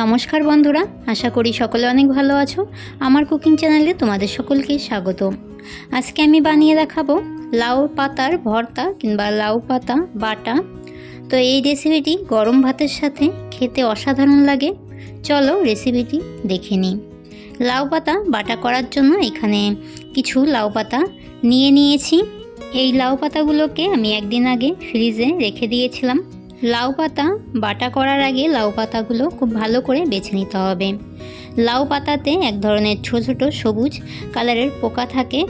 নমস্কার বন্ধুরা, আশা করি সকলে অনেক ভালো আছো। আমার কুকিং চ্যানেলে তোমাদের সকলকে স্বাগত। আজকে আমি বানিয়ে দেখাবো লাউ পাতার ভর্তা কিংবা লাউ পাতা বাটা। তো এই রেসিপিটি গরম ভাতের সাথে খেতে অসাধারণ লাগে। চলো রেসিপিটি দেখে নিই। লাউ পাতা বাটা করার জন্য এখানে কিছু লাউ পাতা নিয়েছি। এই লাউ পাতাগুলোকে আমি একদিন আগে ফ্রিজে রেখে দিয়েছিলাম। লাউ পাতা বাটা করার আগে লাউ পাতাগুলো খুব ভালো করে বেছে নিতে হবে। লাউ পাতাতে এক ধরনের ছোট ছোট সবুজ কালারের পোকা থাকে,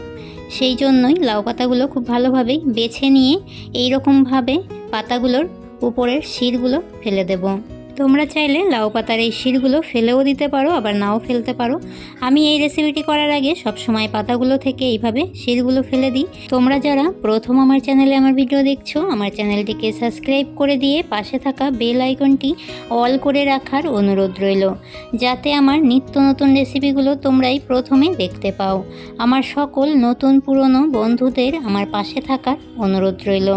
সেই জন্যই লাউ পাতাগুলো খুব ভালোভাবে বেছে নিয়ে এই রকমভাবে পাতাগুলোর উপরের শিরগুলো ফেলে দেব। তোমরা চাইলে লাউ পাতার এই শিরগুলো ফেলেও দিতে পারো, আবার নাও ফেলতে পারো। আমি এই রেসিপিটি করার আগে সবসময় পাতাগুলো থেকে এইভাবে শিরগুলো ফেলে দিই। তোমরা যারা প্রথম আমার চ্যানেলে আমার ভিডিও দেখছো, আমার চ্যানেলটিকে সাবস্ক্রাইব করে দিয়ে পাশে থাকা বেল আইকনটি অল করে রাখার অনুরোধ রইল, যাতে আমার নিত্য নতুন রেসিপিগুলো তোমরাই প্রথমে দেখতে পাও। আমার সকল নতুন পুরনো বন্ধুদের আমার পাশে থাকার অনুরোধ রইল।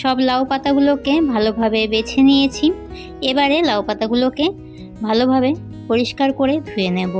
সব লাউ পাতাগুলোকে ভালোভাবে বেছে নিয়েছি। এবারে লাউ পাতাগুলোকে ভালোভাবে পরিষ্কার করে ধুয়ে নেব।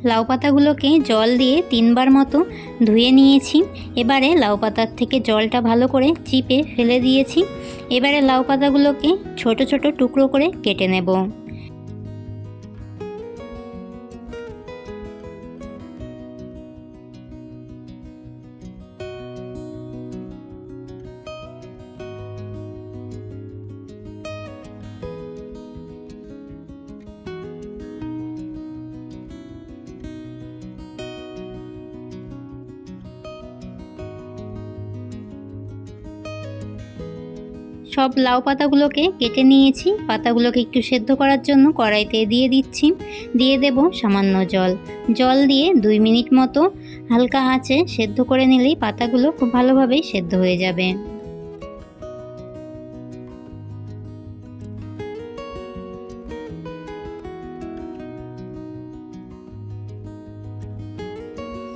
লাউ পাতাগুলোকে জল দিয়ে 3 বার মতো ধুয়ে নিয়েছি। এবারে লাউ পাতার থেকে জলটা ভালো করে চিপে ফেলে দিয়েছি। এবারে লাউ পাতাগুলোকে ছোট ছোট টুকরো করে কেটে নেব। সব লাউ পাতাগুলোকে কেটে নিয়েছি। পাতাগুলোকে একটু সেদ্ধ করার জন্য কড়াইতে দিয়ে দিচ্ছি। দিয়ে দেব সামান্য জল দিয়ে 2 মিনিট মতো হালকা আঁচে সেদ্ধ করে নিলেই পাতাগুলো খুব ভালোভাবেই সেদ্ধ হয়ে যাবে।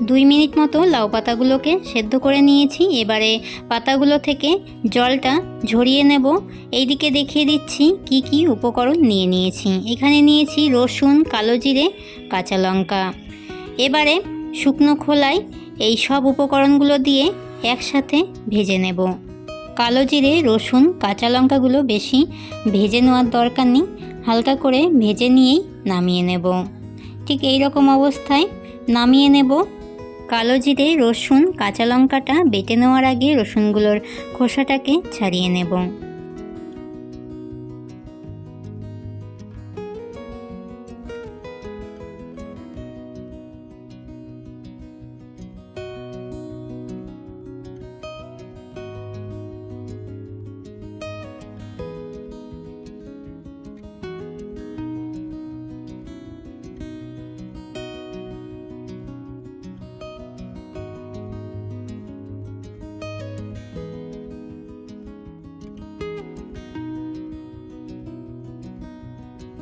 2 মিনিট মতো লাউ পাতাগুলোকে সেদ্ধ করে নিয়েছি। এবারে পাতাগুলো থেকে জলটা ঝরিয়ে নেব। এইদিকে দেখিয়ে দিচ্ছি কি কি উপকরণ নিয়েছি। এখানে নিয়েছি রসুন, কালো জিরে, কাঁচা লঙ্কা। এবারে শুকনো খোলায় এই সব উপকরণগুলো দিয়ে একসাথে ভেজে নেব। কালো জিরে, রসুন, কাঁচা লঙ্কাগুলো বেশি ভেজে নেওয়ার দরকার নেই, হালকা করে ভেজে নিয়েই নামিয়ে নেব। ঠিক এই রকম অবস্থায় নামিয়ে নেব। কালো জিরে, রসুন, কাঁচা লঙ্কাটা বেটে নেওয়ার আগে রসুনগুলোর খোসাটাকে ছাড়িয়ে নেব।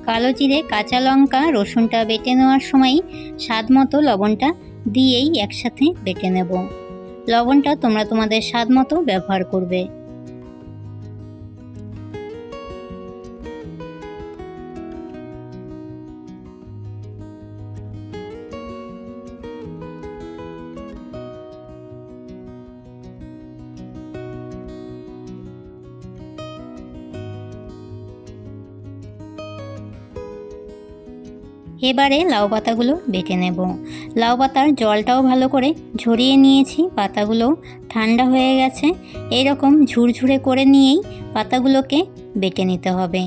কালো জিরে, কাঁচা লঙ্কা, রসুনটা বেটে নেওয়ার সময় স্বাদ মতো লবণটা দিয়েই একসাথে বেটে নেব। লবণটা তোমরা তোমাদের স্বাদ মতো ব্যবহার করবে। এবারে লাউ পাতাগুলো বেটে নেব। লাউ পাতার জলটাও ভালো করে ঝরিয়ে নিয়েছি, পাতাগুলো ঠান্ডা হয়ে গেছে। এরকম ঝুরঝুরে করে নিয়েই পাতাগুলোকে বেটে নিতে হবে।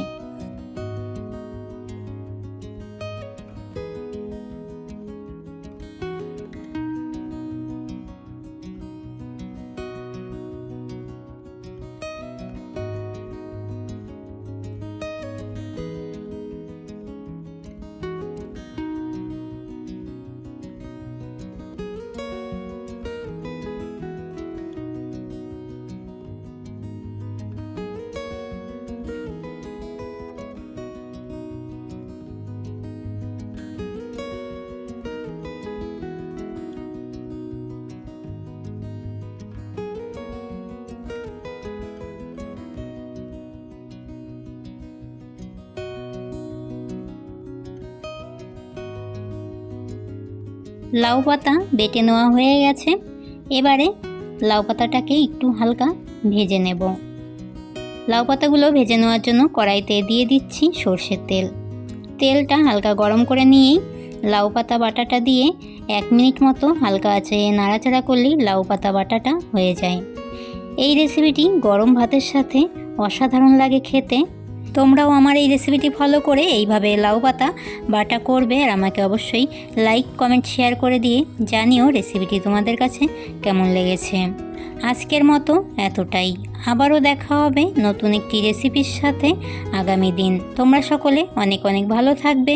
লাউ পাতা বেটে নেওয়া হয়ে গেছে। এবারে লাউ পাতাটাকে একটু হালকা ভেজে নেব। লাউ পাতাগুলো ভেজে নেওয়ার জন্য কড়াইতে দিয়ে দিচ্ছি সর্ষের তেল। তেলটা হালকা গরম করে নিয়েই লাউ পাতা বাটাটা দিয়ে 1 মিনিট মতো হালকা আঁচে নাড়াচাড়া করলেই লাউ পাতা বাটাটা হয়ে যায়। এই রেসিপিটি গরম ভাতের সাথে অসাধারণ লাগে খেতে। তোমরাও আমার এই রেসিপিটি ফলো করে এইভাবে লাউ পাতা বাটা করবে, আর আমাকে অবশ্যই লাইক কমেন্ট শেয়ার করে দিয়ে জানিও রেসিপিটি তোমাদের কাছে কেমন লেগেছে। আজকের মতো এতটাই। আবারও দেখা হবে নতুন একটি রেসিপির সাথে আগামী দিন। তোমরা সকলে অনেক অনেক ভালো থাকবে।